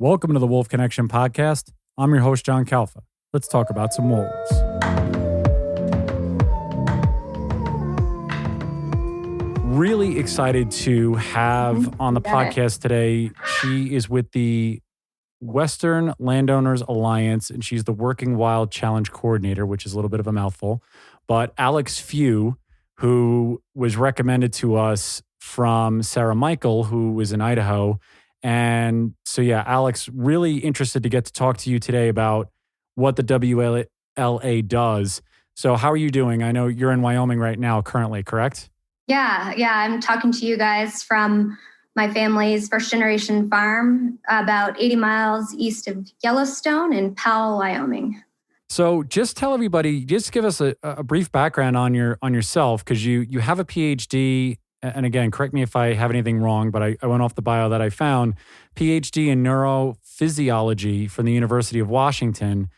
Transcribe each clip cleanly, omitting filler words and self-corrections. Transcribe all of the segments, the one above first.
Welcome to the Wolf Connection podcast. I'm your host, John Kalfa. Let's talk about some wolves. Really excited to have on the podcast today. She is with the Western Landowners Alliance, and she's the Working Wild Challenge Coordinator, which is a little bit of a mouthful. But Alex Few, who was recommended to us from Sarah Michael, who was in Idaho. And so, yeah, Alex, really interested to get to talk to you today about what the WLA does. So how are you doing? I know you're in Wyoming right now currently, correct? Yeah. I'm talking to you guys from my family's first generation farm about 80 miles east of Yellowstone in Powell, Wyoming. So just tell everybody, just give us a brief background on yourself, because you have a PhD, and again, correct me if I have anything wrong, but I went off the bio that I found, PhD in neurophysiology from the University of Washington.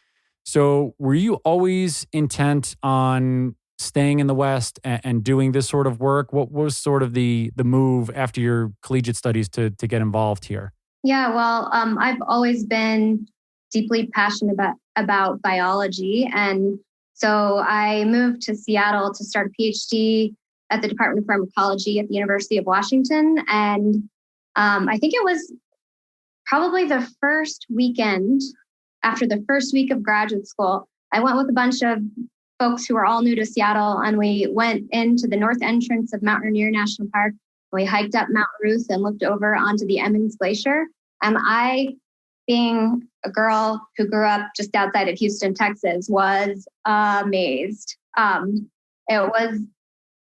So were you always intent on staying in the West and doing this sort of work? What was sort of the move after your collegiate studies to get involved here? Yeah, well, I've always been deeply passionate about biology. And so I moved to Seattle to start a PhD at the Department of Pharmacology at the University of Washington. And I think it was probably the first weekend after the first week of graduate school, I went with a bunch of folks who were all new to Seattle, and we went into the north entrance of Mount Rainier National Park. We hiked up Mount Ruth and looked over onto the Emmons Glacier. And I, being a girl who grew up just outside of Houston, Texas, was amazed. It was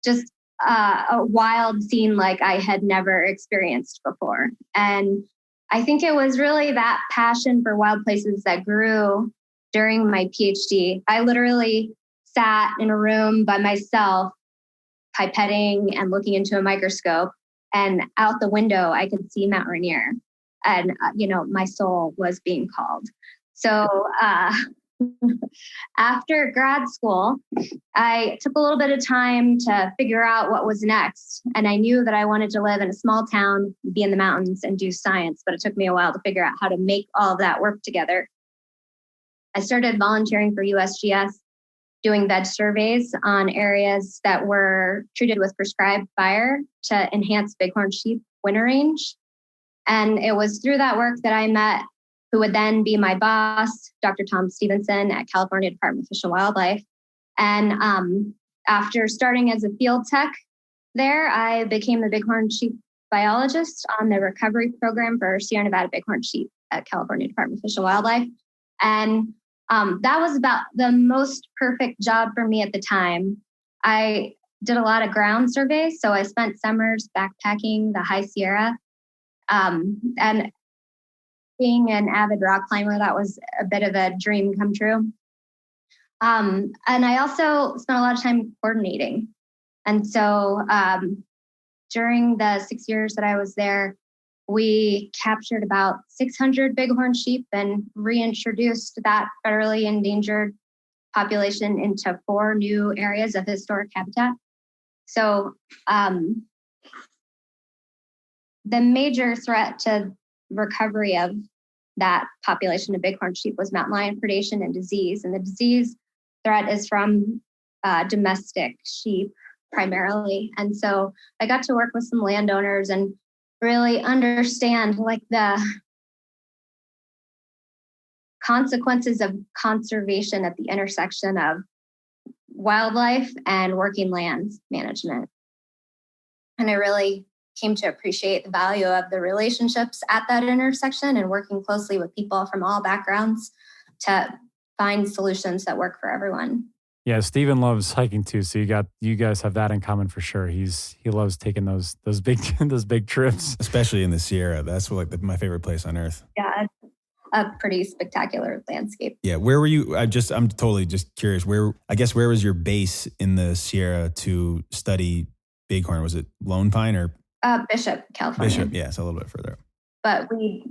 just a wild scene like I had never experienced before. And I think it was really that passion for wild places that grew during my PhD. I literally sat in a room by myself, pipetting and looking into a microscope, and out the window, I could see Mount Rainier. And, my soul was being called. So after grad school, I took a little bit of time to figure out what was next. And I knew that I wanted to live in a small town, be in the mountains, and do science. But it took me a while to figure out how to make all of that work together. I started volunteering for USGS, doing veg surveys on areas that were treated with prescribed fire to enhance bighorn sheep winter range. And it was through that work that I met who would then be my boss, Dr. Tom Stevenson at California Department of Fish and Wildlife. And after starting as a field tech there, I became the bighorn sheep biologist on the recovery program for Sierra Nevada bighorn sheep at California Department of Fish and Wildlife. And that was about the most perfect job for me at the time. I did a lot of ground surveys, so I spent summers backpacking the High Sierra. And being an avid rock climber, that was a bit of a dream come true. And I also spent a lot of time coordinating. And so during the 6 years that I was there, we captured about 600 bighorn sheep and reintroduced that federally endangered population into 4 new areas of historic habitat. So the major threat to recovery of that population of bighorn sheep was mountain lion predation and disease. And the disease threat is from domestic sheep primarily. And so I got to work with some landowners and really understand the consequences of conservation at the intersection of wildlife and working lands management. And I really came to appreciate the value of the relationships at that intersection and working closely with people from all backgrounds to find solutions that work for everyone. Yeah, Steven loves hiking too, so you guys have that in common for sure. He loves taking those big those big trips, especially in the Sierra. That's my favorite place on earth. Yeah, it's a pretty spectacular landscape. Yeah, where were you? I'm totally just curious. Where was your base in the Sierra to study bighorn? Was it Lone Pine or Bishop, California? Bishop, yeah, it's a little bit further. But we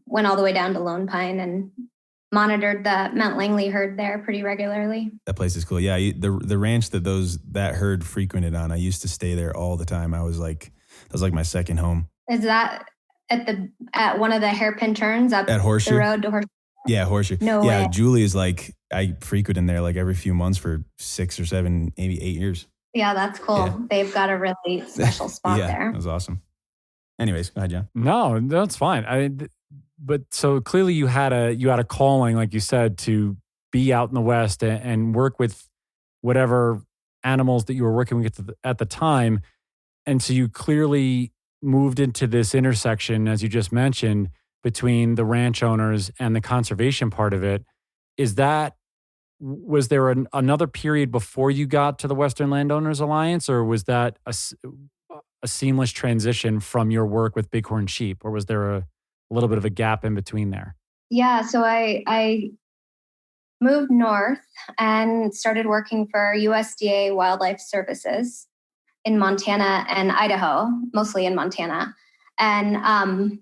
went all the way down to Lone Pine and monitored the Mount Langley herd there pretty regularly. That place is cool. Yeah, the ranch that herd frequented on, I used to stay there all the time. That was like my second home. Is that at one of the hairpin turns up at Horseshoe? The road to Horseshoe. Yeah, Horseshoe. No way. Julie is like, I frequent in there like every few months for 6 or 7, maybe 8 years. Yeah, that's cool. Yeah. They've got a really special spot there. That was awesome. Anyways, go ahead, John. No, that's fine. But so clearly you had a calling, like you said, to be out in the West and work with whatever animals that you were working with at the time. And so you clearly moved into this intersection, as you just mentioned, between the ranch owners and the conservation part of it. Was there another period before you got to the Western Landowners Alliance, or was that a seamless transition from your work with bighorn sheep, or was there a little bit of a gap in between there? Yeah, so I moved north and started working for USDA Wildlife Services in Montana and Idaho, mostly in Montana. And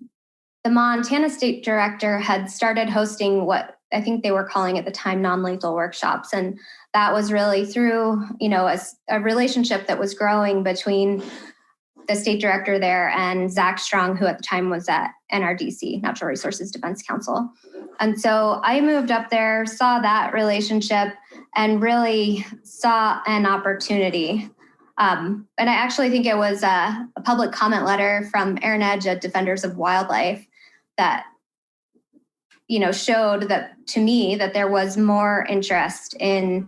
the Montana State Director had started hosting what I think they were calling at the time non-lethal workshops. And that was really through, a relationship that was growing between the state director there and Zach Strong, who at the time was at NRDC, Natural Resources Defense Council. And so I moved up there, saw that relationship, and really saw an opportunity. And I actually think it was a public comment letter from Aaron Edge at Defenders of Wildlife that, showed that to me that there was more interest in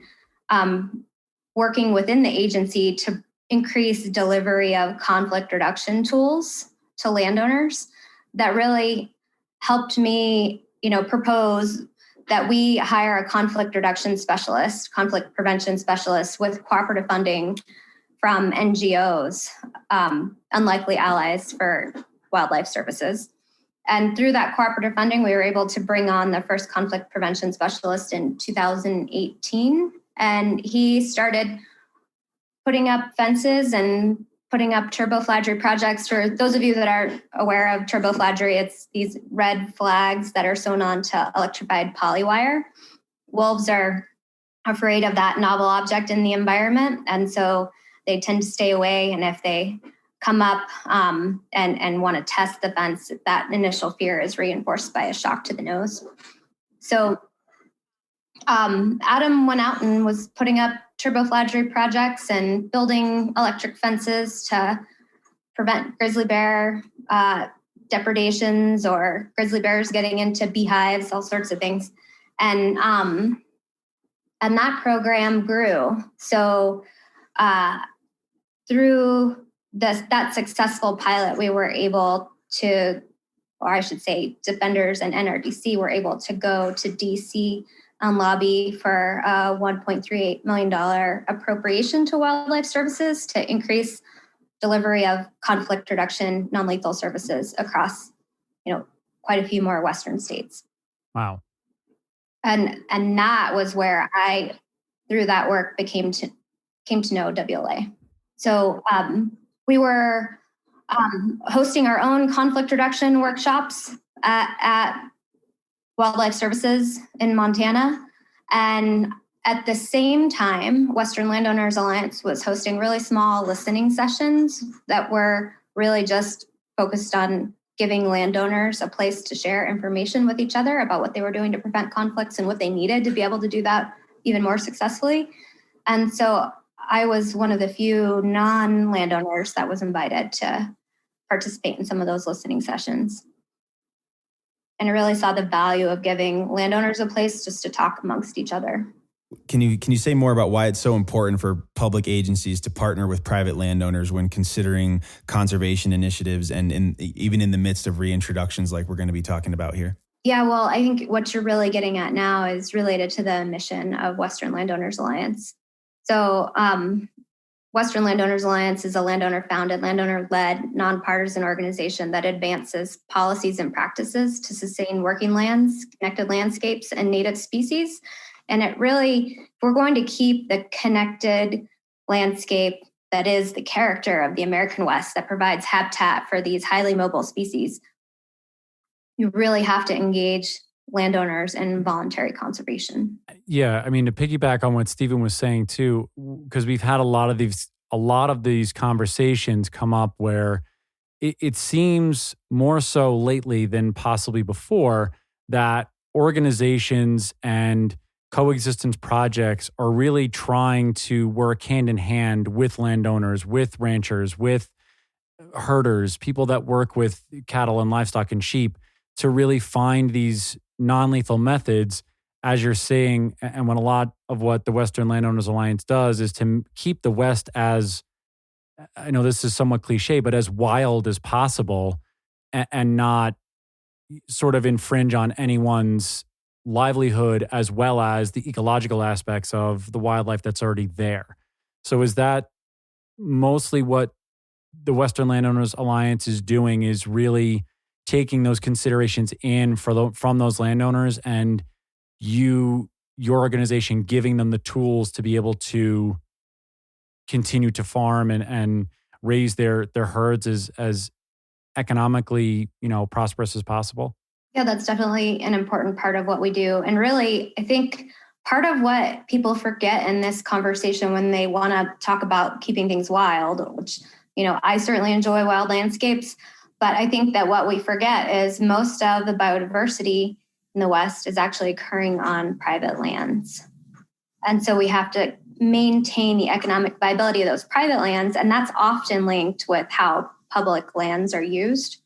working within the agency to increase delivery of conflict reduction tools to landowners. That really helped me, propose that we hire a conflict reduction specialist, conflict prevention specialist with cooperative funding from NGOs, Unlikely Allies for Wildlife Services. And through that cooperative funding, we were able to bring on the first conflict prevention specialist in 2018. And he started putting up fences and putting up turboflaggery projects. For those of you that are aware of turboflaggery, it's these red flags that are sewn onto electrified polywire. Wolves are afraid of that novel object in the environment, and so they tend to stay away. And if they come up and want to test the fence, that initial fear is reinforced by a shock to the nose. So Adam went out and was putting up turboflaggery projects and building electric fences to prevent grizzly bear depredations or grizzly bears getting into beehives, all sorts of things. And that program grew. So through that successful pilot, we were able to, or I should say, Defenders and NRDC were able to go to DC and lobby for a $1.38 million appropriation to wildlife services to increase delivery of conflict reduction non-lethal services across, quite a few more Western states. Wow. And that was where I, through that work, came to know WLA. So we were hosting our own conflict reduction workshops at Wildlife Services in Montana. And at the same time, Western Landowners Alliance was hosting really small listening sessions that were really just focused on giving landowners a place to share information with each other about what they were doing to prevent conflicts and what they needed to be able to do that even more successfully. And so I was one of the few non-landowners that was invited to participate in some of those listening sessions. And I really saw the value of giving landowners a place just to talk amongst each other. Can you say more about why it's so important for public agencies to partner with private landowners when considering conservation initiatives and even in the midst of reintroductions like we're going to be talking about here? Yeah, well, I think what you're really getting at now is related to the mission of Western Landowners Alliance. So Western Landowners Alliance is a landowner-founded, landowner-led, nonpartisan organization that advances policies and practices to sustain working lands, connected landscapes, and native species. And it really, if we're going to keep the connected landscape that is the character of the American West that provides habitat for these highly mobile species, you really have to engage landowners in voluntary conservation. Yeah, I mean, to piggyback on what Stephen was saying too, because we've had a lot of these conversations come up where it seems more so lately than possibly before that organizations and coexistence projects are really trying to work hand in hand with landowners, with ranchers, with herders, people that work with cattle and livestock and sheep to really find these non-lethal methods, as you're saying. And when a lot of what the Western Landowners Alliance does is to keep the West as, I know this is somewhat cliche, but as wild as possible and not sort of infringe on anyone's livelihood as well as the ecological aspects of the wildlife that's already there. So is that mostly what the Western Landowners Alliance is doing, is really taking those considerations in from those landowners, and your organization giving them the tools to be able to continue to farm and raise their herds as economically, prosperous as possible? Yeah, that's definitely an important part of what we do. And really, I think part of what people forget in this conversation when they want to talk about keeping things wild, which, I certainly enjoy wild landscapes, but I think that what we forget is most of the biodiversity in the West is actually occurring on private lands. And so we have to maintain the economic viability of those private lands, and that's often linked with how public lands are used.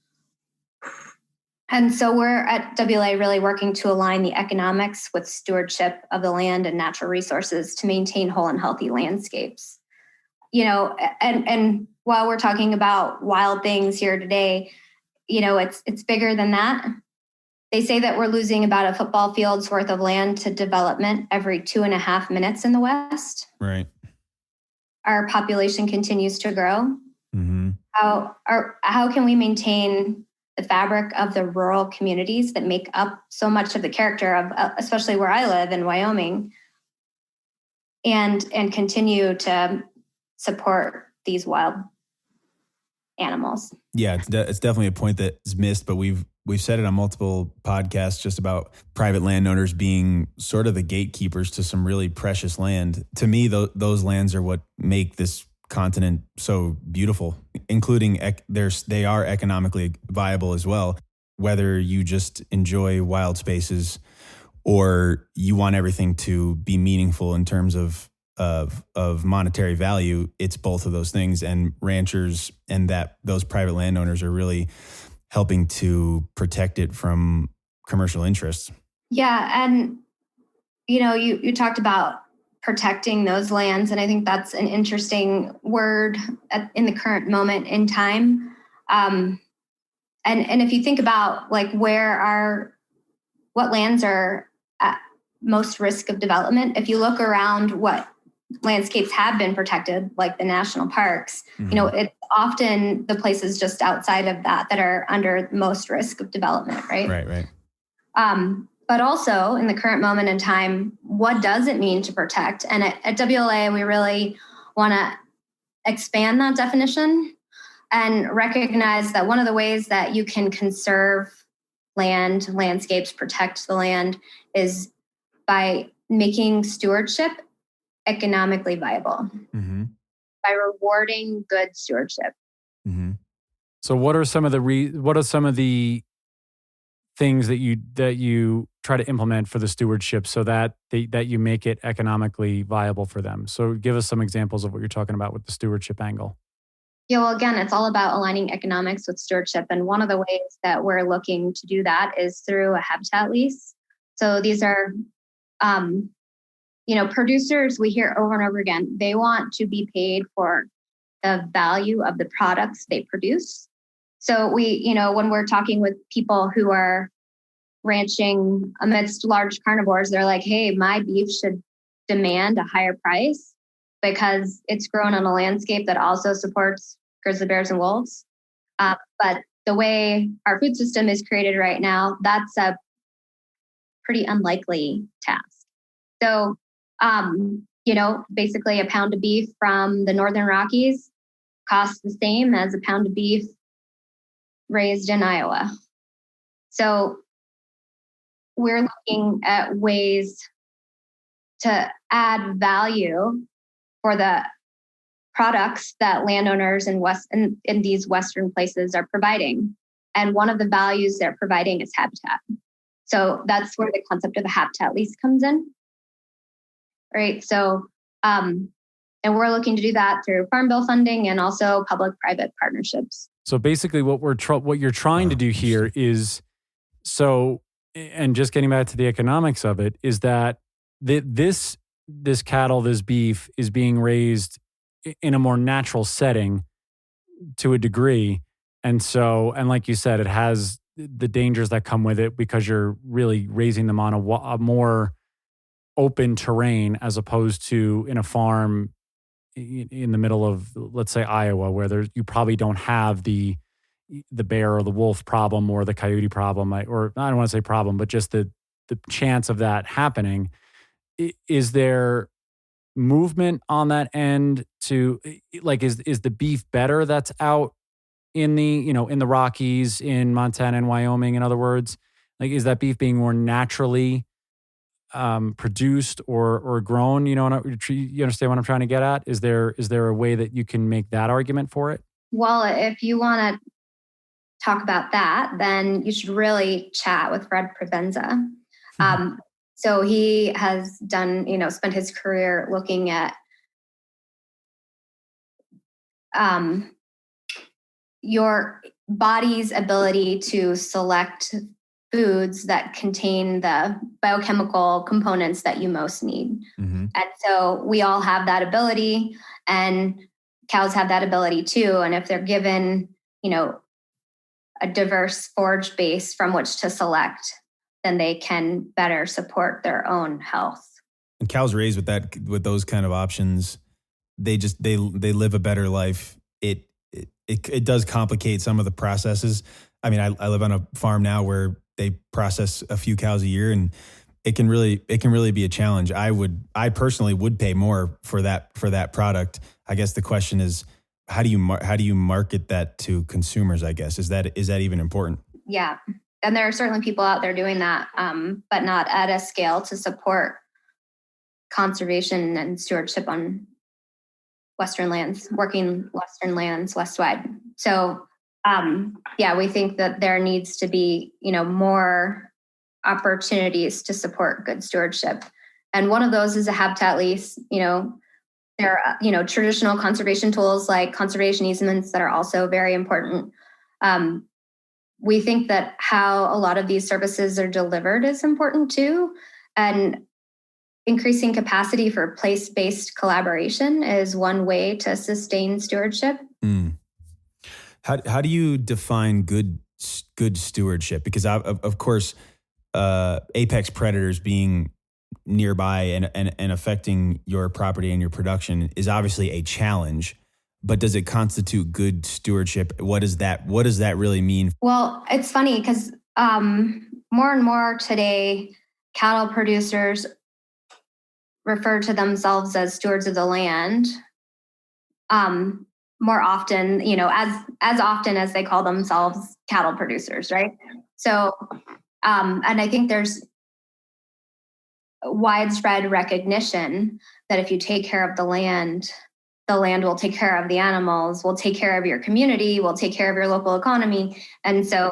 And so we're at WLA really working to align the economics with stewardship of the land and natural resources to maintain whole and healthy landscapes. And while we're talking about wild things here today, it's bigger than that. They say that we're losing about a football field's worth of land to development every 2.5 minutes in the West. Right. Our population continues to grow. Mm-hmm. How can we maintain the fabric of the rural communities that make up so much of the character of, especially where I live in Wyoming, and continue to support these wild animals? Yeah, it's definitely a point that is missed, but we've said it on multiple podcasts just about private landowners being sort of the gatekeepers to some really precious land. To me, those lands are what make this continent so beautiful, including they are economically viable as well. Whether you just enjoy wild spaces or you want everything to be meaningful in terms of monetary value, it's both of those things. And ranchers and those private landowners are really helping to protect it from commercial interests. Yeah, and you talked about protecting those lands, and I think that's an interesting word in the current moment in time. And if you think about like what lands are at most risk of development, if you look around what landscapes have been protected, like the national parks, Mm-hmm. It's often the places just outside of that are under most risk of development, right? Right. But also in the current moment in time, what does it mean to protect? And at WLA, we really want to expand that definition and recognize that one of the ways that you can conserve landscapes, protect the land, is by making stewardship economically viable, Mm-hmm. by rewarding good stewardship. Mm-hmm. So what are some of the things that you try to implement for the stewardship so that you make it economically viable for them? So give us some examples of what you're talking about with the stewardship angle. Yeah, well, again, it's all about aligning economics with stewardship. And one of the ways that we're looking to do that is through a habitat lease. So these are, producers, we hear over and over again, they want to be paid for the value of the products they produce. So when we're talking with people who are ranching amidst large carnivores, they're like, hey, my beef should demand a higher price because it's grown on a landscape that also supports grizzly bears and wolves. But the way our food system is created right now, that's a pretty unlikely task. So, basically a pound of beef from the Northern Rockies costs the same as a pound of beef raised in Iowa. So we're looking at ways to add value for the products that landowners in these Western places are providing. And one of the values they're providing is habitat. So that's where the concept of a habitat lease comes in, right? So, and we're looking to do that through Farm Bill funding and also public-private partnerships. So basically what you're trying to do here is, and just getting back to the economics of it, is that this cattle, this beef is being raised in a more natural setting to a degree. And like you said, it has the dangers that come with it because you're really raising them on a more open terrain as opposed to in a farm in the middle of, let's say, Iowa, where you probably don't have the bear or the wolf problem or the coyote problem, or I don't want to say problem, but just the chance of that happening. Is there movement on that end to, like, is the beef better that's out in the Rockies, in Montana and Wyoming, in other words? Like, is that beef being more naturally produced or grown? You understand what I'm trying to get at? Is there a way that you can make that argument for it? Well, if you want to talk about that, then you should really chat with Fred Provenza. So he has done, spent his career looking at your body's ability to select foods that contain the biochemical components that you most need. Mm-hmm. And so we all have that ability, and cows have that ability too. And if they're given, a diverse forage base from which to select, then they can better support their own health. And cows raised with those kind of options, they live a better life. It does complicate some of the processes. I mean, I live on a farm now where they process a few cows a year, and it can really be a challenge. I personally would pay more for that product. I guess the question is, how do you market that to consumers? I guess is that even important? Yeah, and there are certainly people out there doing that, but not at a scale to support conservation and stewardship on Western lands, working Western lands west-wide. So, we think that there needs to be, more opportunities to support good stewardship. And one of those is a habitat lease. There are, traditional conservation tools like conservation easements that are also very important. We think that how a lot of these services are delivered is important too. And increasing capacity for place-based collaboration is one way to sustain stewardship. Mm. How do you define good stewardship? Because of course, apex predators being nearby and affecting your property and your production is obviously a challenge. But does it constitute good stewardship? What does that really mean? Well, it's funny because more and more today, cattle producers refer to themselves as stewards of the land. More often, as often as they call themselves cattle producers, right? So, and I think there's widespread recognition that if you take care of the land will take care of the animals, will take care of your community, will take care of your local economy. And so,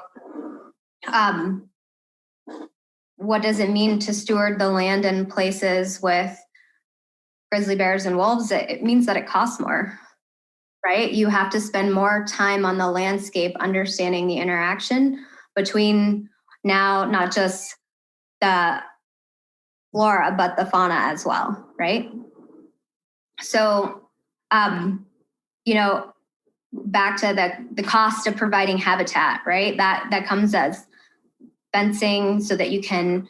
what does it mean to steward the land in places with grizzly bears and wolves? It means that it costs more, right? You have to spend more time on the landscape, understanding the interaction between now, not just the flora, but the fauna as well, right? So, back to the cost of providing habitat, right? That comes as fencing so that you can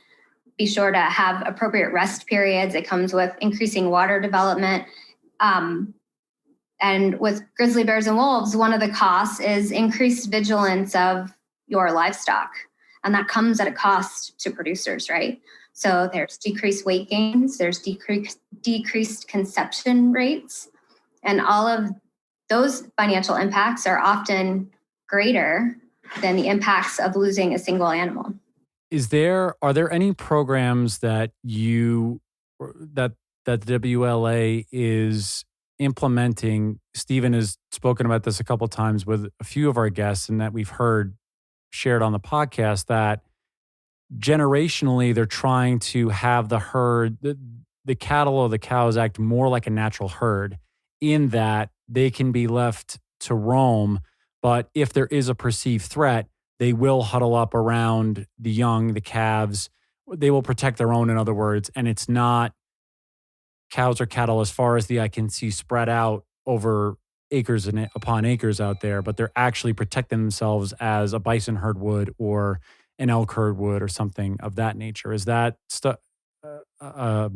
be sure to have appropriate rest periods. It comes with increasing water development. And with grizzly bears and wolves, one of the costs is increased vigilance of your livestock. And that comes at a cost to producers, right? So there's decreased weight gains, there's decreased conception rates, and all of those financial impacts are often greater than the impacts of losing a single animal. Are there any programs that the WLA is implementing, Stephen has spoken about this a couple of times with a few of our guests, and that we've heard shared on the podcast, that generationally they're trying to have the herd, the cattle or the cows act more like a natural herd, in that they can be left to roam, but if there is a perceived threat, they will huddle up around the young, the calves. They will protect their own, in other words, and it's not cows or cattle as far as the eye can see spread out over acres and upon acres out there, but they're actually protecting themselves as a bison herd would, or an elk herd would, or something of that nature. Is that a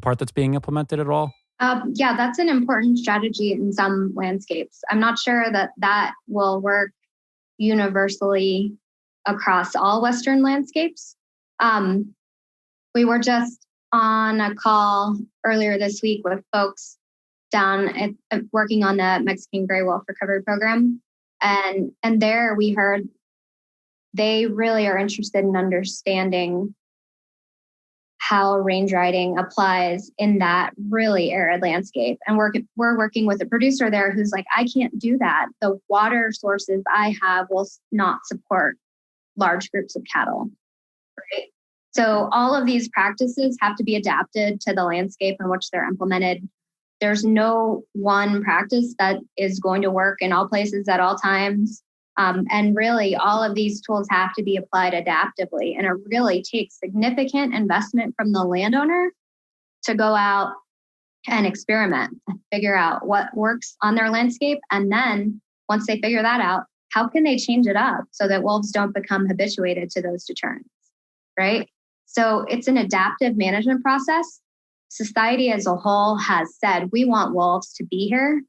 part that's being implemented at all? Yeah, that's an important strategy in some landscapes. I'm not sure that will work universally across all Western landscapes. We were just on a call earlier this week with folks down at working on the Mexican gray wolf recovery program. And there we heard they really are interested in understanding how range riding applies in that really arid landscape. And we're working with a producer there who's like, I can't do that. The water sources I have will not support large groups of cattle. Right? So all of these practices have to be adapted to the landscape in which they're implemented. There's no one practice that is going to work in all places at all times. And really, all of these tools have to be applied adaptively. And it really takes significant investment from the landowner to go out and experiment, figure out what works on their landscape. And then once they figure that out, how can they change it up so that wolves don't become habituated to those deterrents, right? So it's an adaptive management process. Society as a whole has said, we want wolves to be here.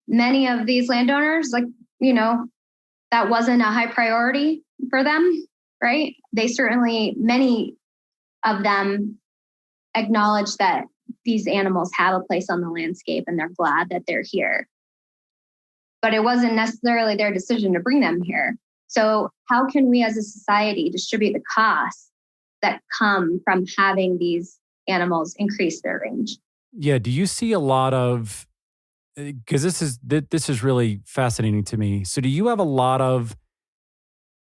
Many of these landowners, that wasn't a high priority for them, right? Many of them acknowledge that these animals have a place on the landscape and they're glad that they're here. But it wasn't necessarily their decision to bring them here. So how can we as a society distribute the costs that come from having these animals increase their range? Yeah. Do you see a lot of, because this is really fascinating to me. So do you have a lot of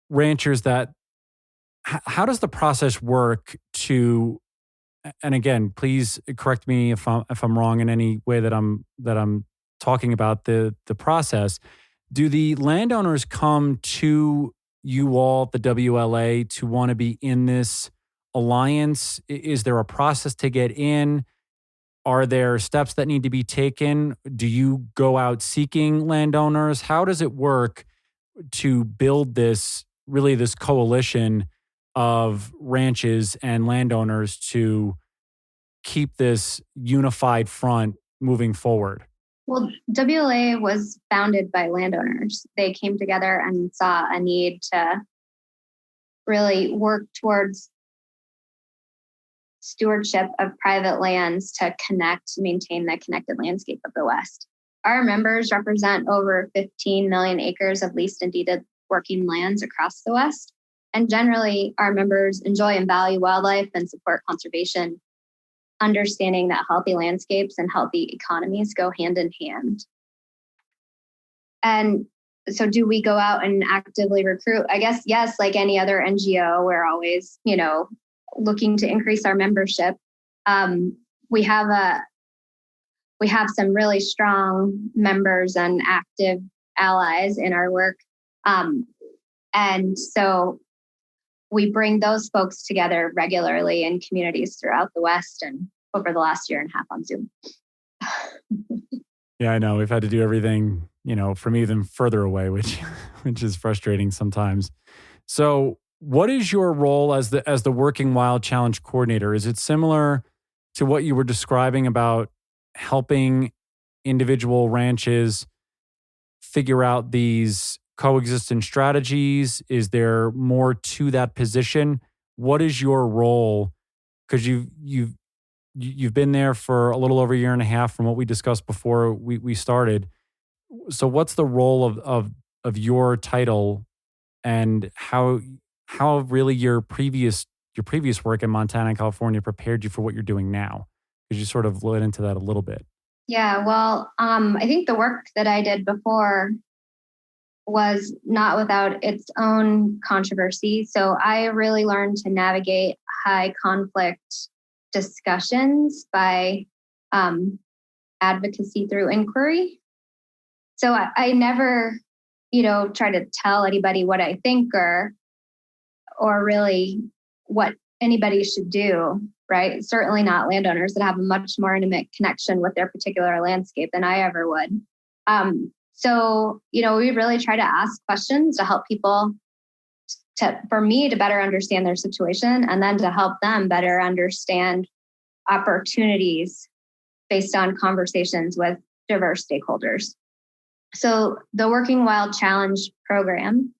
ranchers that, how does the process work to, and again, please correct me if I'm wrong in any way that I'm talking about the process. Do the landowners come to you all, the WLA, to want to be in this alliance? Is there a process to get in? Are there steps that need to be taken? Do you go out seeking landowners? How does it work to build this coalition of ranches and landowners to keep this unified front moving forward? Well, WLA was founded by landowners. They came together and saw a need to really work towards stewardship of private lands to maintain the connected landscape of the West. Our members represent over 15 million acres of leased and deeded working lands across the West. And generally, our members enjoy and value wildlife and support conservation, understanding that healthy landscapes and healthy economies go hand in hand. And so do we go out and actively recruit? I guess, yes, like any other NGO, we're always, looking to increase our membership. We have some really strong members and active allies in our work. And so we bring those folks together regularly in communities throughout the West and over the last year and a half on Zoom. Yeah, I know. We've had to do everything, from even further away, which is frustrating sometimes. So what is your role as the Working Wild Challenge coordinator? Is it similar to what you were describing about helping individual ranches figure out these coexistence strategies? Is there more to that position? What is your role? Because you've been there for a little over a year and a half from what we discussed before we started. So what's the role of your title, and how really your previous work in Montana and California prepared you for what you're doing now? Because you sort of led into that a little bit. Yeah, well, I think the work that I did before was not without its own controversy. So I really learned to navigate high conflict discussions by advocacy through inquiry. So I never, try to tell anybody what I think or really what anybody should do, right? Certainly not landowners that have a much more intimate connection with their particular landscape than I ever would. So, we really try to ask questions to help people for me to better understand their situation and then to help them better understand opportunities based on conversations with diverse stakeholders. So the Working Wild Challenge program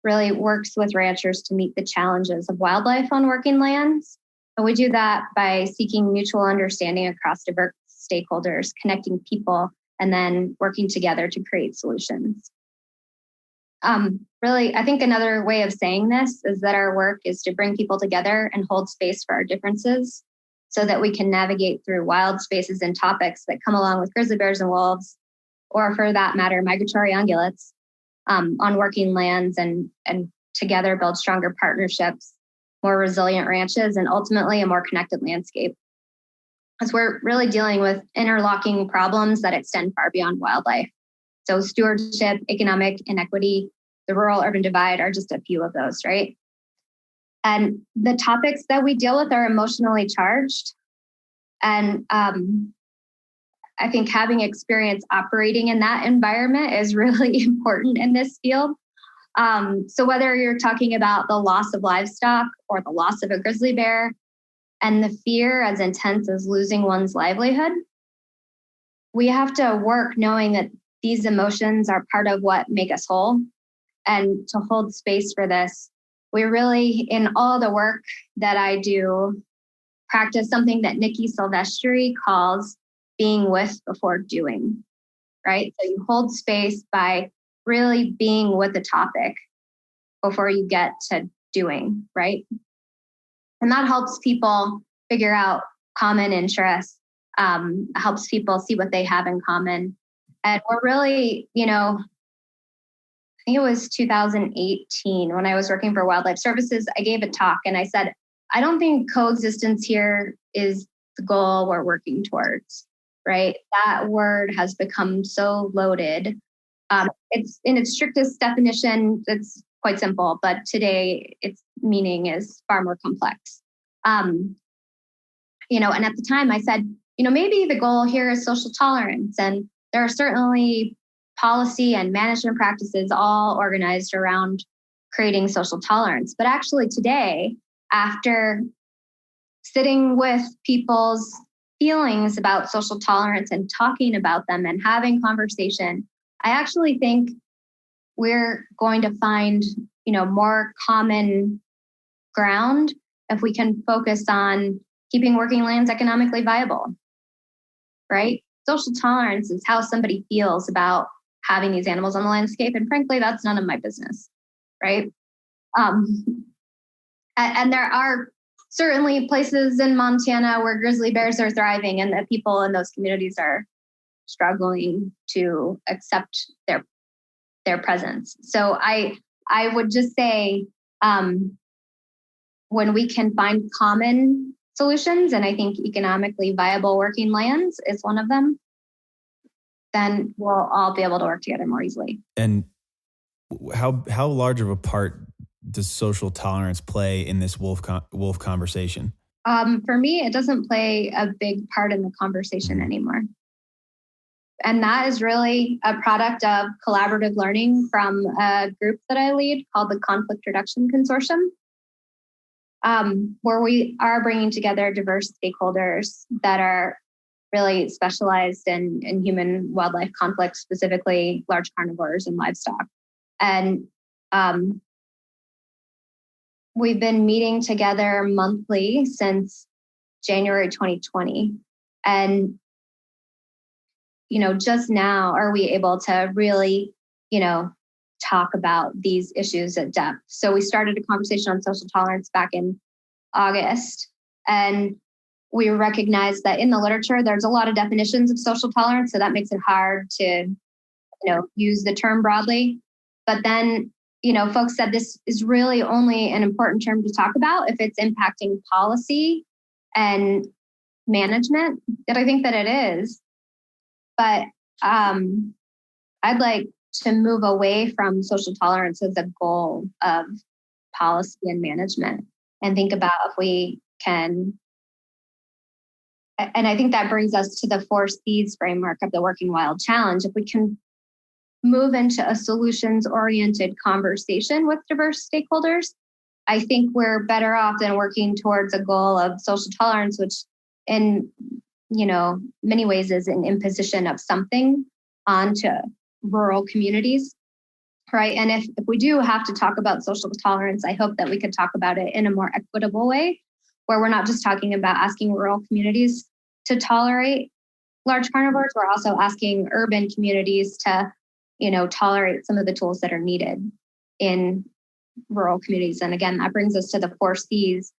really works with ranchers to meet the challenges of wildlife on working lands. And we do that by seeking mutual understanding across diverse stakeholders, connecting people, and then working together to create solutions. Really, I think another way of saying this is that our work is to bring people together and hold space for our differences so that we can navigate through wild spaces and topics that come along with grizzly bears and wolves, or for that matter, migratory ungulates on working lands and together build stronger partnerships, more resilient ranches, and ultimately a more connected landscape. Because we're really dealing with interlocking problems that extend far beyond wildlife. So stewardship, economic inequity, the rural-urban divide are just a few of those, right? And the topics that we deal with are emotionally charged. And I think having experience operating in that environment is really important in this field. So whether you're talking about the loss of livestock or the loss of a grizzly bear, and the fear as intense as losing one's livelihood, we have to work knowing that these emotions are part of what make us whole. And to hold space for this, we really, in all the work that I do, practice something that Nikki Silvestri calls being with before doing, right? So you hold space by really being with the topic before you get to doing, right? And that helps people figure out common interests, helps people see what they have in common. And we're really, I think it was 2018 when I was working for Wildlife Services, I gave a talk and I said, I don't think coexistence here is the goal we're working towards, right? That word has become so loaded. It's in its strictest definition, it's quite simple, but today its meaning is far more complex. And at the time I said, maybe the goal here is social tolerance. And there are certainly policy and management practices all organized around creating social tolerance. But actually today, after sitting with people's feelings about social tolerance and talking about them and having conversation, I actually think we're going to find, more common ground if we can focus on keeping working lands economically viable, right? Social tolerance is how somebody feels about having these animals on the landscape. And frankly, that's none of my business, right? And there are certainly places in Montana where grizzly bears are thriving and the people in those communities are struggling to accept their presence. So I would just say when we can find common solutions, and I think economically viable working lands is one of them, then we'll all be able to work together more easily. And how large of a part does social tolerance play in this wolf conversation? For me, it doesn't play a big part in the conversation anymore. And that is really a product of collaborative learning from a group that I lead called the Conflict Reduction Consortium, where we are bringing together diverse stakeholders that are really specialized in human-wildlife conflicts, specifically large carnivores and livestock. And we've been meeting together monthly since January 2020. And just now are we able to really, talk about these issues at depth. So we started a conversation on social tolerance back in August. And we recognize that in the literature, there's a lot of definitions of social tolerance. So that makes it hard to, use the term broadly. But then, folks said this is really only an important term to talk about if it's impacting policy and management, that I think that it is. But I'd like to move away from social tolerance as a goal of policy and management and think about if we can. And I think that brings us to the 4 C's framework of the Working Wild Challenge. If we can move into a solutions-oriented conversation with diverse stakeholders, I think we're better off than working towards a goal of social tolerance, which in many ways is an imposition of something onto rural communities, right? And if we do have to talk about social tolerance, I hope that we could talk about it in a more equitable way, where we're not just talking about asking rural communities to tolerate large carnivores, we're also asking urban communities to, tolerate some of the tools that are needed in rural communities. And again, that brings us to the 4 C's,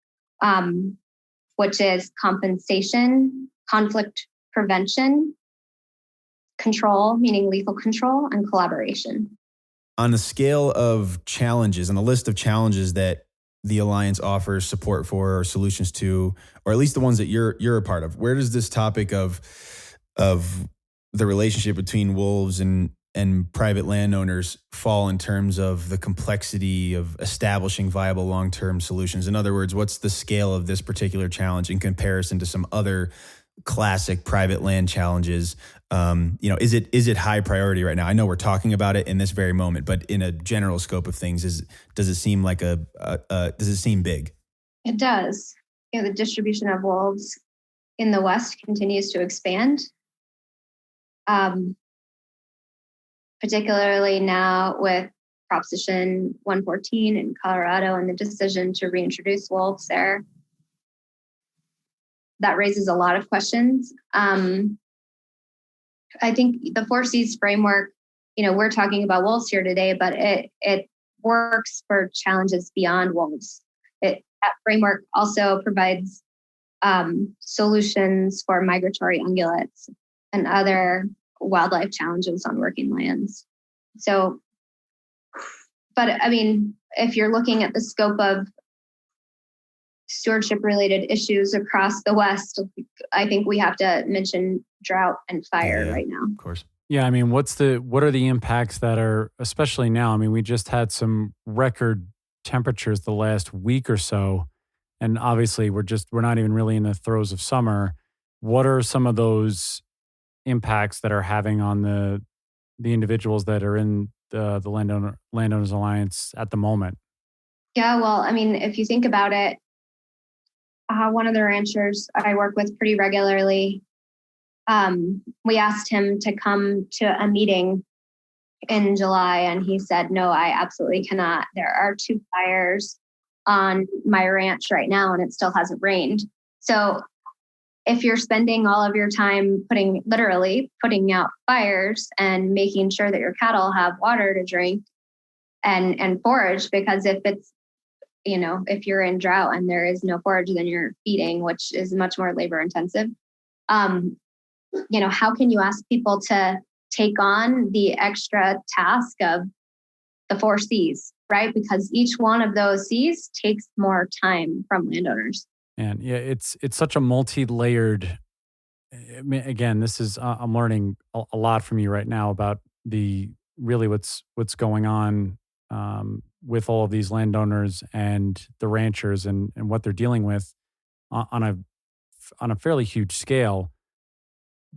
which is compensation, conflict prevention, control, meaning lethal control, and collaboration. On the scale of challenges, on the list of challenges that the Alliance offers support for or solutions to, or at least the ones that you're a part of, where does this topic of the relationship between wolves and private landowners fall in terms of the complexity of establishing viable long-term solutions? In other words, what's the scale of this particular challenge in comparison to some other classic private land challenges? Is it high priority right now? I know we're talking about it in this very moment, but in a general scope of things, does it seem like does it seem big? It does. The distribution of wolves in the West continues to expand. Particularly now with Proposition 114 in Colorado and the decision to reintroduce wolves there. That raises a lot of questions. I think the 4 C's framework, we're talking about wolves here today, but it works for challenges beyond wolves. That framework also provides solutions for migratory ungulates and other wildlife challenges on working lands. So, but I mean, if you're looking at the scope of stewardship related issues across the West, I think we have to mention drought and fire right now. Of course. Yeah. I mean, what are the impacts that are, especially now? I mean, we just had some record temperatures the last week or so, and obviously we're not even really in the throes of summer. What are some of those impacts that are having on the individuals that are in the Landowners Alliance at the moment? Yeah, well, I mean, if you think about it, one of the ranchers I work with pretty regularly, we asked him to come to a meeting in July, and he said, no, I absolutely cannot. There are 2 fires on my ranch right now, and it still hasn't rained. So if you're spending all of your time putting out fires and making sure that your cattle have water to drink and forage, because if it's, if you're in drought and there is no forage, then you're feeding, which is much more labor intensive. How can you ask people to take on the extra task of the 4 C's, right? Because each one of those C's takes more time from landowners. And yeah, it's such a multi-layered. I mean, again, this is I'm learning a lot from you right now about what's going on with all of these landowners and the ranchers and what they're dealing with on a fairly huge scale.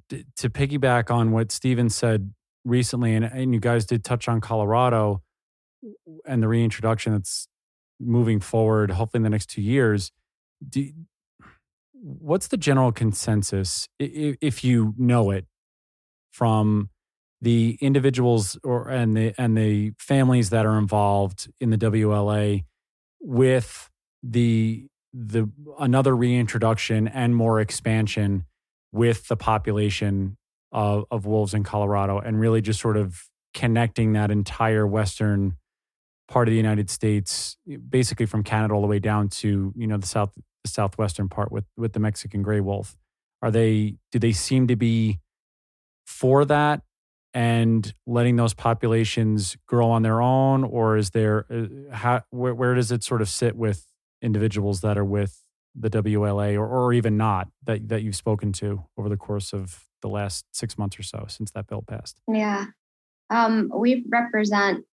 To piggyback on what Steven said recently, and you guys did touch on Colorado and the reintroduction that's moving forward, hopefully in the next 2 years. What's the general consensus, if you know it, from the individuals and the families that are involved in the WLA with the another reintroduction and more expansion with the population of wolves in Colorado, and really just sort of connecting that entire western part of the United States, basically from Canada all the way down to the the southwestern part with the Mexican gray wolf. Do they seem to be for that and letting those populations grow on their own, or is there where does it sort of sit with individuals that are with the WLA or even not that you've spoken to over the course of the last 6 months or so since that bill passed? Yeah. We represent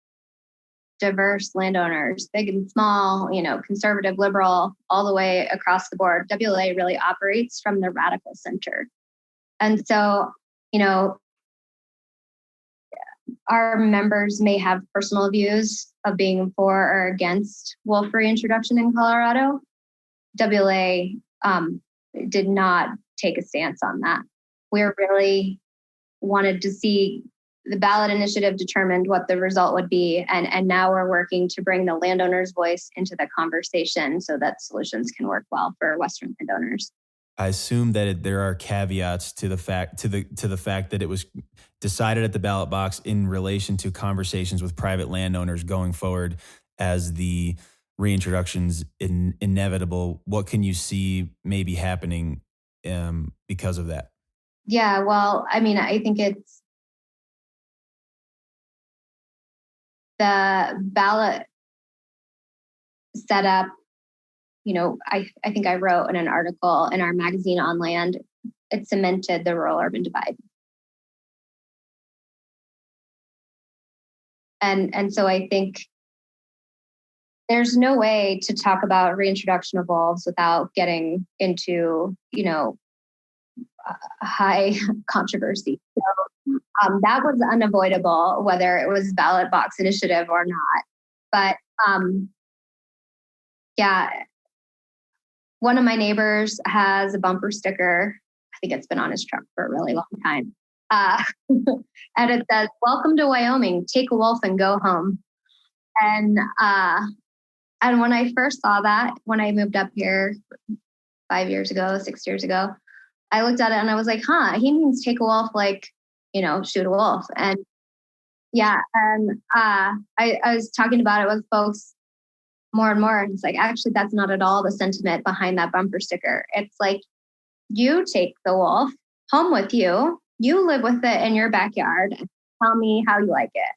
diverse landowners, big and small, conservative, liberal, all the way across the board. WLA really operates from the radical center. And so, our members may have personal views of being for or against wolf reintroduction in Colorado. WLA did not take a stance on that. We really wanted to see the ballot initiative determined what the result would be. And now we're working to bring the landowner's voice into the conversation so that solutions can work well for Western landowners. I assume that there are caveats to the fact that it was decided at the ballot box in relation to conversations with private landowners going forward as the reintroduction's inevitable. What can you see maybe happening because of that? Yeah, well, I think it's the ballot setup. I think I wrote in an article in our magazine On Land, it cemented the rural-urban divide. And so I think there's no way to talk about reintroduction of wolves without getting into, high controversy. So that was unavoidable, whether it was ballot box initiative or not. But yeah. One of my neighbors has a bumper sticker. I think it's been on his truck for a really long time. And it says, "Welcome to Wyoming. Take a wolf and go home." And when I first saw that, when I moved up here 6 years ago, I looked at it and I was like, he means take a wolf, like, shoot a wolf. And yeah, and I was talking about it with folks more and more. And it's like, actually, that's not at all the sentiment behind that bumper sticker. It's like, you take the wolf home with you. You live with it in your backyard and tell me how you like it.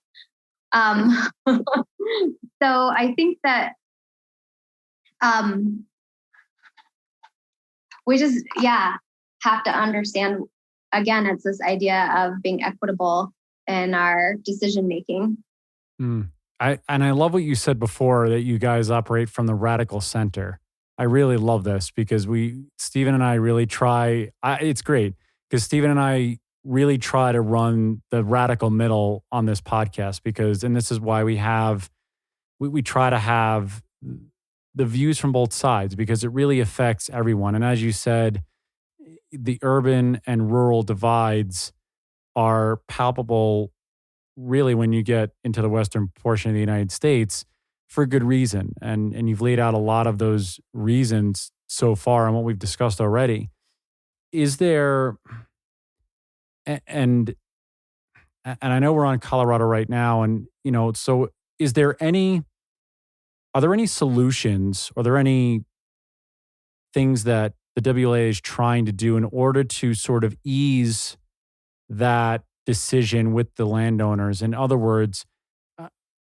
So I think that we just, have to understand, again, it's this idea of being equitable in our decision making. I love what you said before, that you guys operate from the radical center. I really love this because Stephen and I really try. It's great because Stephen and I really try to run the radical middle on this podcast and this is why we try to have the views from both sides because it really affects everyone. And as you said, the urban and rural divides are palpable really when you get into the western portion of the United States for good reason. And you've laid out a lot of those reasons so far and what we've discussed already. Is there, and I know we're on Colorado right now, and, so are there any solutions? Are there any things that the WLA is trying to do in order to sort of ease that decision with the landowners? In other words,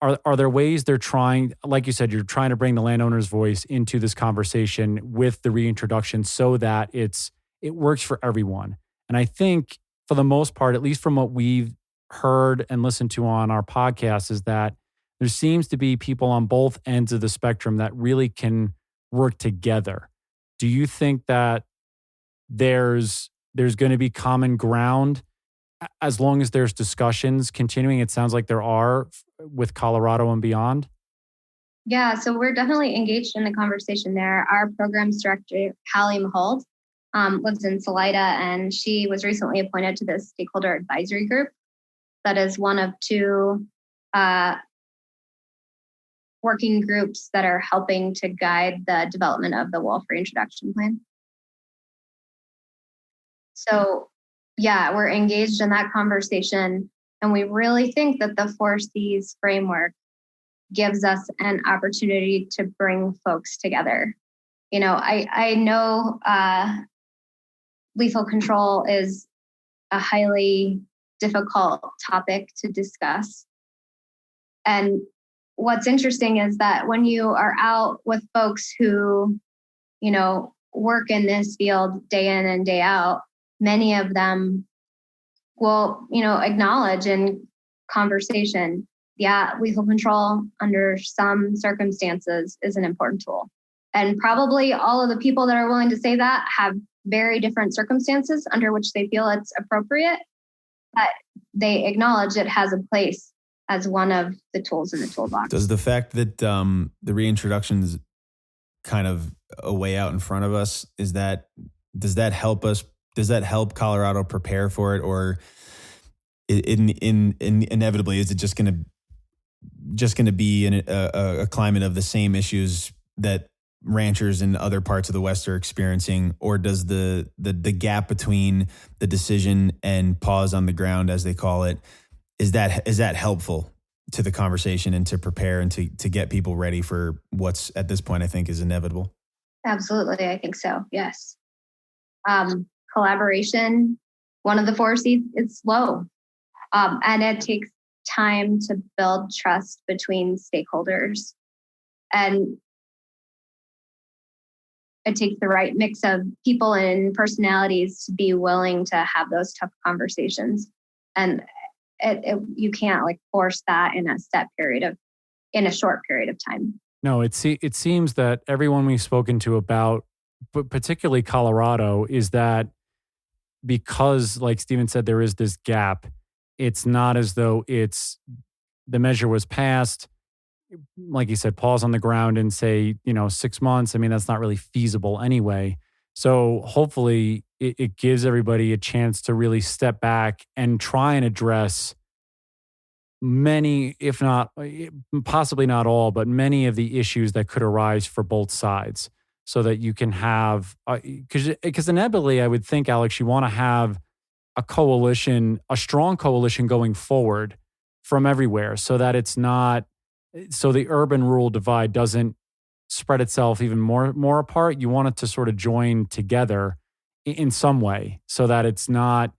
are there ways they're trying, like you said, you're trying to bring the landowner's voice into this conversation with the reintroduction so that it works for everyone? And I think for the most part, at least from what we've heard and listened to on our podcast, is that there seems to be people on both ends of the spectrum that really can work together. Do you think that there's going to be common ground as long as there's discussions continuing? It sounds like there are with Colorado and beyond. Yeah, so we're definitely engaged in the conversation there. Our programs director, Hallie Mahold, lives in Salida, and she was recently appointed to the stakeholder advisory group. That is one of two working groups that are helping to guide the development of the wolf reintroduction plan. So yeah, we're engaged in that conversation. And we really think that the 4Cs framework gives us an opportunity to bring folks together. I know lethal control is a highly difficult topic to discuss. And what's interesting is that when you are out with folks who, work in this field day in and day out, many of them will, acknowledge in conversation, yeah, lethal control under some circumstances is an important tool. And probably all of the people that are willing to say that have very different circumstances under which they feel it's appropriate, but they acknowledge it has a place as one of the tools in the toolbox. Does the fact that the reintroduction is kind of a way out in front of us, does that help us? Does that help Colorado prepare for it, or inevitably is it just going to be a climate of the same issues that ranchers in other parts of the West are experiencing? Or does the gap between the decision and pause on the ground, as they call it, is that helpful to the conversation and to prepare and to get people ready for what's at this point I think is inevitable? Absolutely, I think so. Yes. Collaboration, one of the 4 C's, it's slow. And it takes time to build trust between stakeholders. And it takes the right mix of people and personalities to be willing to have those tough conversations. And you can't force that in a short period of time. No, it seems that everyone we've spoken to about, but particularly Colorado, is that because, like Stephen said, there is this gap, it's not as though the measure was passed, like you said, pause on the ground and say, 6 months. I mean, that's not really feasible anyway. So hopefully it gives everybody a chance to really step back and try and address many, if not, possibly not all, but many of the issues that could arise for both sides, so that you can have, because inevitably I would think, Alex, you want to have a strong coalition going forward from everywhere, so that it's not, so the urban-rural divide doesn't spread itself even more apart. You want it to sort of join together in some way, so that it's not,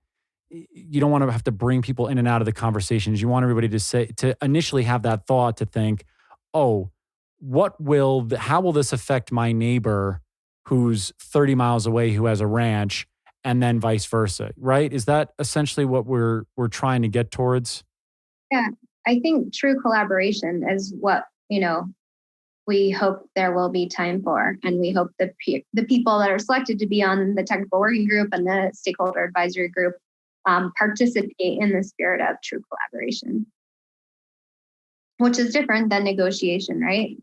you don't want to have to bring people in and out of the conversations. You want everybody to initially have that thought, to think, oh, how will this affect my neighbor who's 30 miles away, who has a ranch, and then vice versa, right? Is that essentially what we're trying to get towards? Yeah, I think true collaboration is what, we hope there will be time for. And we hope the people that are selected to be on the technical working group and the stakeholder advisory group participate in the spirit of true collaboration, which is different than negotiation, right?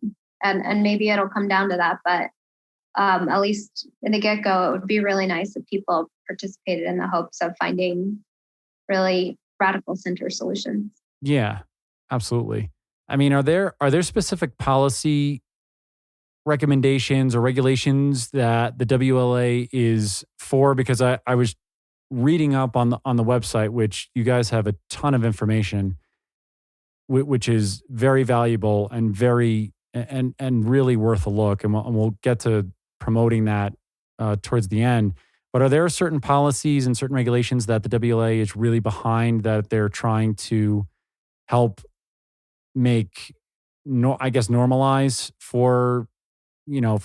And maybe it'll come down to that, but at least in the get-go, it would be really nice if people participated in the hopes of finding really radical center solutions. Yeah, absolutely. I mean, are there specific policy recommendations or regulations that the WLA is for? Because I was reading up on the website, which you guys have a ton of information, which is very valuable and very and really worth a look. And we'll get to promoting that towards the end. But are there certain policies and certain regulations that the WLA is really behind, that they're trying to help make, normalize for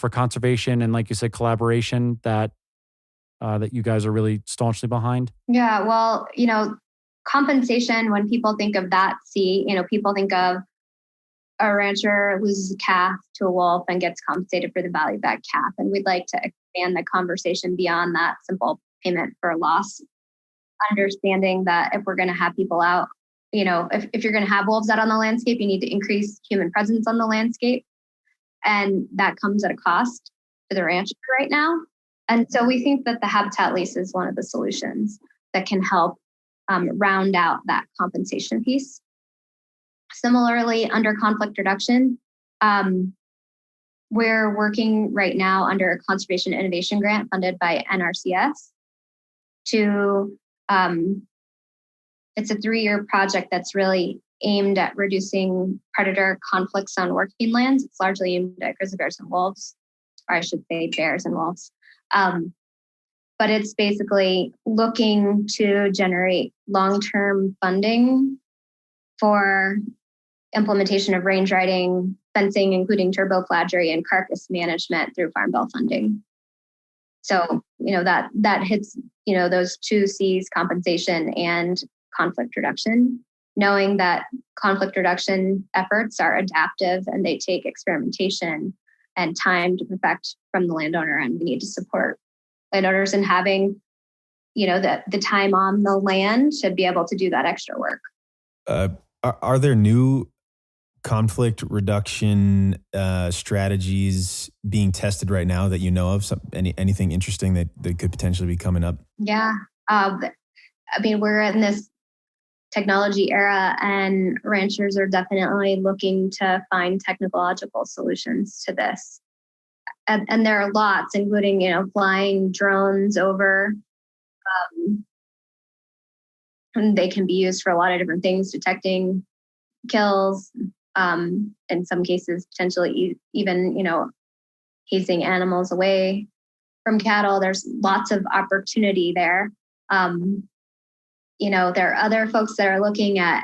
conservation and, like you said, collaboration, that you guys are really staunchly behind? Yeah, well, compensation, when people think of that, people think of a rancher loses a calf to a wolf and gets compensated for the value of that calf. And we'd like to expand the conversation beyond that simple payment for a loss, understanding that if we're going to have people out, if you're going to have wolves out on the landscape, you need to increase human presence on the landscape. And that comes at a cost to the rancher right now. And so we think that the habitat lease is one of the solutions that can help round out that compensation piece. Similarly, under conflict reduction, we're working right now under a conservation innovation grant funded by NRCS to, it's a 3-year project that's really aimed at reducing predator conflicts on working lands. It's largely aimed at grizzly bears and wolves. or I should say bears and wolves. But it's basically looking to generate long-term funding for implementation of range riding, fencing, including turboflagery and carcass management through Farm Bill funding. So, that hits, those two C's, compensation and conflict reduction, knowing that conflict reduction efforts are adaptive and they take experimentation and time to perfect from the landowner. And we need to support landowners in having, the time on the land to be able to do that extra work. Are there new conflict reduction strategies being tested right now that you know of? Anything interesting that could potentially be coming up? Yeah. We're in this technology era, and ranchers are definitely looking to find technological solutions to this. And there are lots, including, flying drones over. And they can be used for a lot of different things, detecting kills, in some cases, potentially even, hazing animals away from cattle. There's lots of opportunity there. There are other folks that are looking at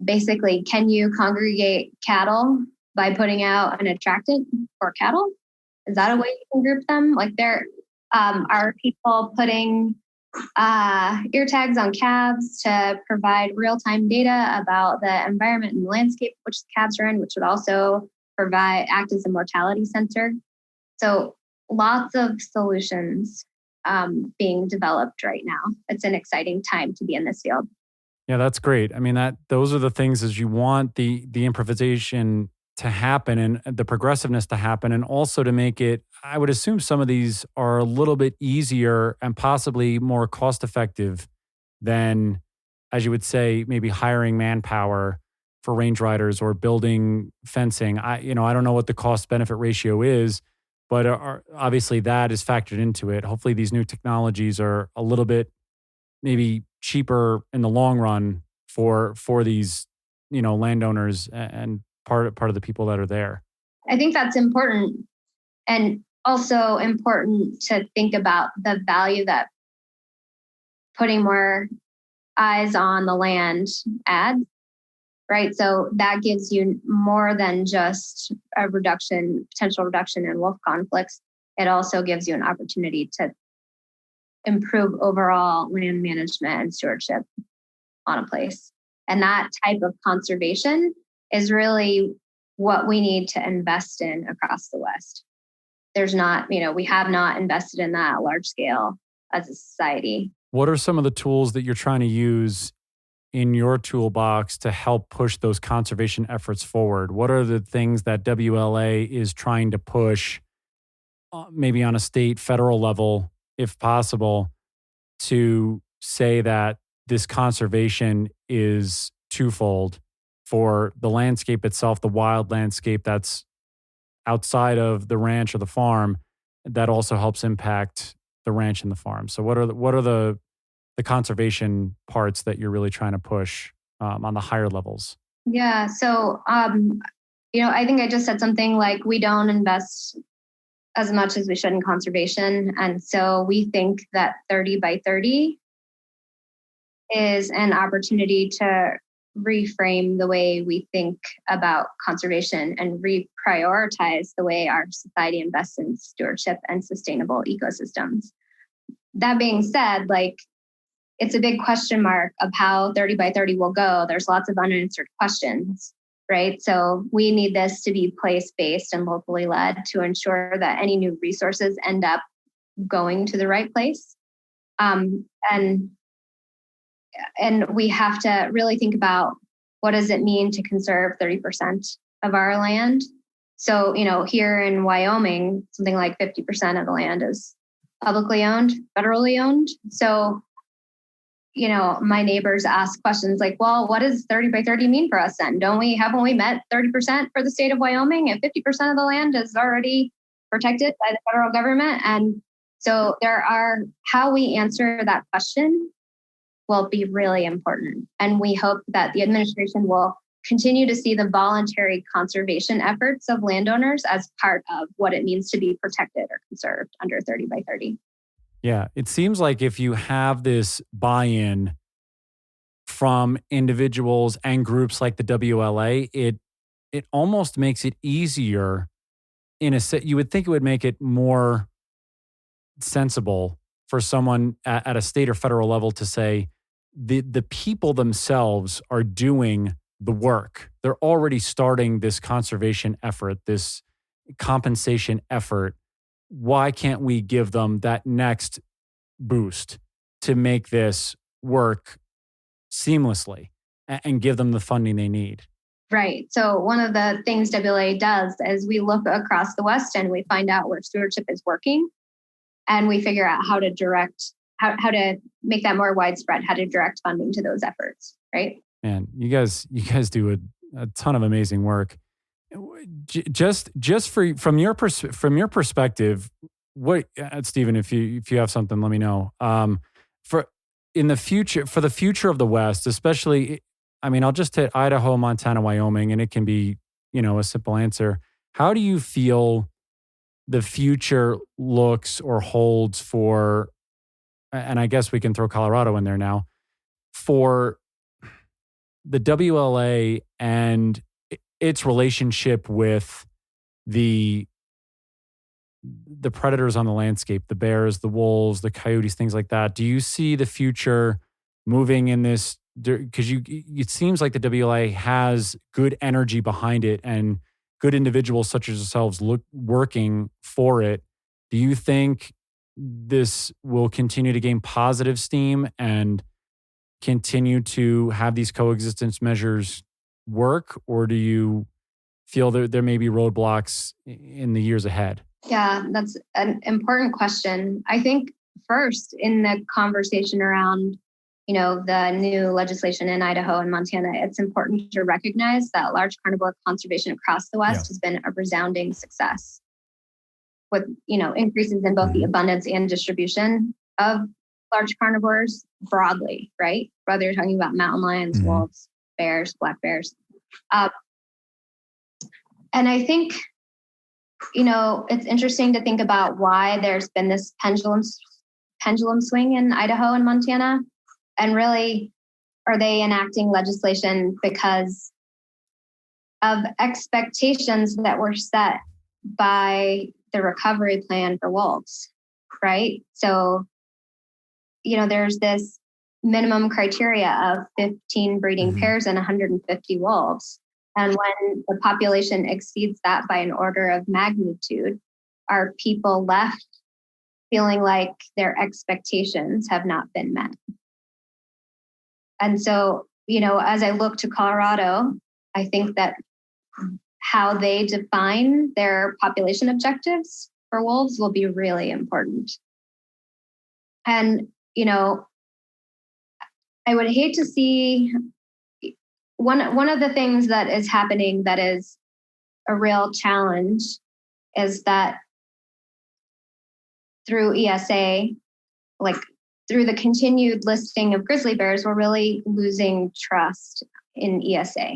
basically, can you congregate cattle by putting out an attractant for cattle? Is that a way you can group them? Like there are people putting ear tags on calves to provide real-time data about the environment and landscape which the calves are in, which would also act as a mortality sensor. So lots of solutions being developed right now. It's an exciting time to be in this field. Yeah, that's great. I mean, those are the things as you want the improvisation to happen and the progressiveness to happen, and also to make it, I would assume some of these are a little bit easier and possibly more cost effective than, as you would say, maybe hiring manpower for range riders or building fencing. I don't know what the cost benefit ratio is, but obviously that is factored into it. Hopefully these new technologies are a little bit maybe cheaper in the long run for these, landowners and part of the people that are there. I think that's important, and also important to think about the value that putting more eyes on the land adds, right? So that gives you more than just a potential reduction in wolf conflicts. It also gives you an opportunity to improve overall land management and stewardship on a place. And that type of conservation is really what we need to invest in across the West. There's not, we have not invested in that large scale as a society. What are some of the tools that you're trying to use in your toolbox to help push those conservation efforts forward? What are the things that WLA is trying to push, maybe on a state, federal level, if possible, to say that this conservation is twofold for the landscape itself, the wild landscape that's outside of the ranch or the farm, that also helps impact the ranch and the farm? So what are the conservation parts that you're really trying to push on the higher levels? Yeah. So, I think I just said something like we don't invest as much as we should in conservation. And so we think that 30 by 30 is an opportunity to reframe the way we think about conservation and reprioritize the way our society invests in stewardship and sustainable ecosystems. That being said, it's a big question mark of how 30 by 30 will go. There's lots of unanswered questions, right? So we need this to be place-based and locally led to ensure that any new resources end up going to the right place. And we have to really think about what does it mean to conserve 30% of our land. So, here in Wyoming, something like 50% of the land is publicly owned, federally owned. So, my neighbors ask questions like, well, what does 30 by 30 mean for us then? Haven't we met 30% for the state of Wyoming, and 50% of the land is already protected by the federal government? And so how we answer that question will be really important. And we hope that the administration will continue to see the voluntary conservation efforts of landowners as part of what it means to be protected or conserved under 30 by 30. Yeah, it seems like if you have this buy-in from individuals and groups like the WLA, it almost makes it easier you would think it would make it more sensible for someone at a state or federal level to say the people themselves are doing the work. They're already starting this conservation effort, this compensation effort. Why can't we give them that next boost to make this work seamlessly and give them the funding they need? Right. So one of the things WLA does is we look across the West and we find out where stewardship is working, and we figure out how to direct, how to make that more widespread, how to direct funding to those efforts. Right. Man, you guys do a ton of amazing work. Just from your perspective, what Stephen, if you have something, let me know. For the future of the West, especially, I mean, I'll just hit Idaho, Montana, Wyoming, and it can be, a simple answer. How do you feel the future looks or holds for, and I guess we can throw Colorado in there now, for the WLA and its relationship with the predators on the landscape, the bears, the wolves, the coyotes, things like that? Do you see the future moving in this? Because it seems like the WLA has good energy behind it and good individuals such as yourselves working for it. Do you think this will continue to gain positive steam and continue to have these coexistence measures work, or do you feel that there may be roadblocks in the years ahead? Yeah, that's an important question. I think first in the conversation around, the new legislation in Idaho and Montana, it's important to recognize that large carnivore conservation across the West has been a resounding success with, increases in both the abundance and distribution of large carnivores broadly, right? Whether you're talking about mountain lions, wolves, bears, black bears. And I think, it's interesting to think about why there's been this pendulum swing in Idaho and Montana. And really, are they enacting legislation because of expectations that were set by the recovery plan for wolves, right? So, there's this minimum criteria of 15 breeding pairs and 150 wolves. And when the population exceeds that by an order of magnitude, are people left feeling like their expectations have not been met? And so, as I look to Colorado, I think that how they define their population objectives for wolves will be really important. And, I would hate to see one of the things that is happening that is a real challenge is that through ESA, through the continued listing of grizzly bears, we're really losing trust in ESA.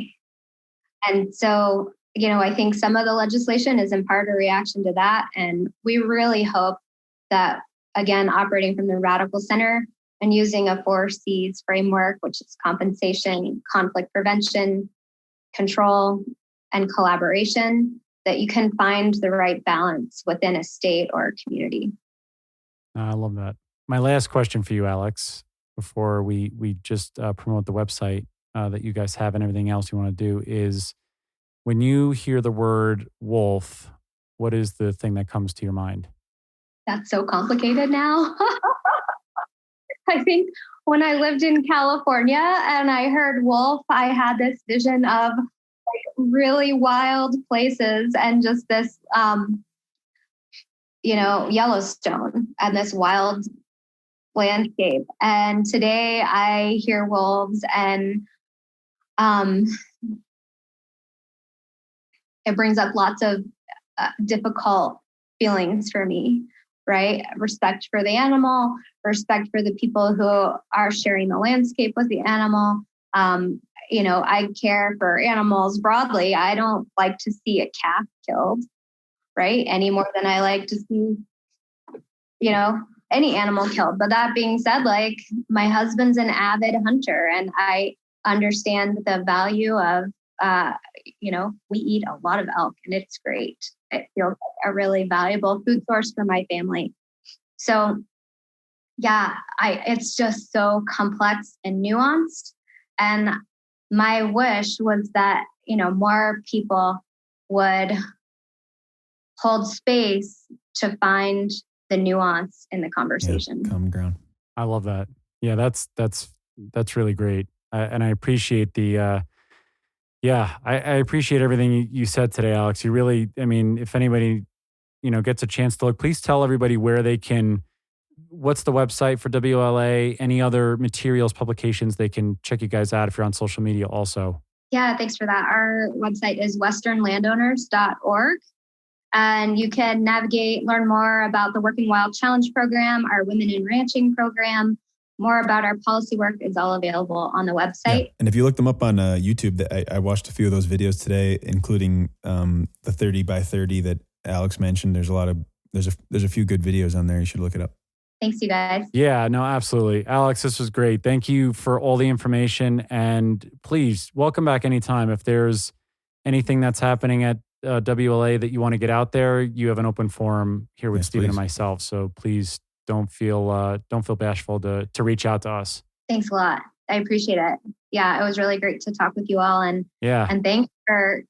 And so, I think some of the legislation is in part a reaction to that. And we really hope that, again, operating from the radical center and using a 4Cs framework, which is compensation, conflict prevention, control, and collaboration, that you can find the right balance within a state or a community. I love that. My last question for you, Alex, before we just promote the website that you guys have and everything else you want to do, is when you hear the word wolf, what is the thing that comes to your mind? That's so complicated now. I think when I lived in California and I heard wolf, I had this vision of really wild places and just this, Yellowstone and this wild landscape. And today I hear wolves and it brings up lots of difficult feelings for me, right? Respect for the animal, respect for the people who are sharing the landscape with the animal. I care for animals broadly. I don't like to see a calf killed, right? Any more than I like to see, any animal killed. But that being said, like, my husband's an avid hunter, and I understand the value of, we eat a lot of elk, and it's great. It feels like a really valuable food source for my family. So yeah, it's just so complex and nuanced. And my wish was that, more people would hold space to find the nuance in the conversation. Yeah, common ground. I love that. Yeah, that's really great. And I appreciate the, I appreciate everything you said today, Alex. You really, if anybody, gets a chance to look, please tell everybody where they can, what's the website for WLA, any other materials, publications they can check you guys out if you're on social media also. Yeah, thanks for that. Our website is westernlandowners.org. And you can learn more about the Working Wild Challenge program, our Women in Ranching program. More about our policy work is all available on the website. Yeah. And if you look them up on YouTube, I watched a few of those videos today, including the 30 by 30 that Alex mentioned. There's a few good videos on there. You should look it up. Thanks, you guys. Yeah, no, absolutely. Alex, this was great. Thank you for all the information. And please, welcome back anytime. If there's anything that's happening at WLA that you want to get out there, you have an open forum here with Stephen and myself. So please don't feel bashful to reach out to us. Thanks a lot. I appreciate it. Yeah, it was really great to talk with you all. And thanks for,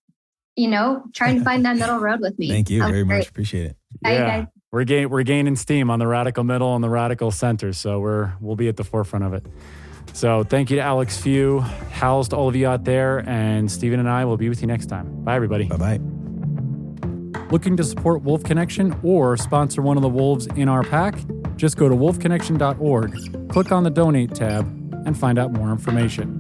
trying to find that middle road with me. Thank you very much. Appreciate it. Bye, guys. We're gaining steam on the radical middle and the radical center. So we'll be at the forefront of it. So thank you to Alex Few, Howls to all of you out there, and Stephen and I will be with you next time. Bye, everybody. Bye-bye. Looking to support Wolf Connection or sponsor one of the wolves in our pack? Just go to wolfconnection.org, click on the donate tab, and find out more information.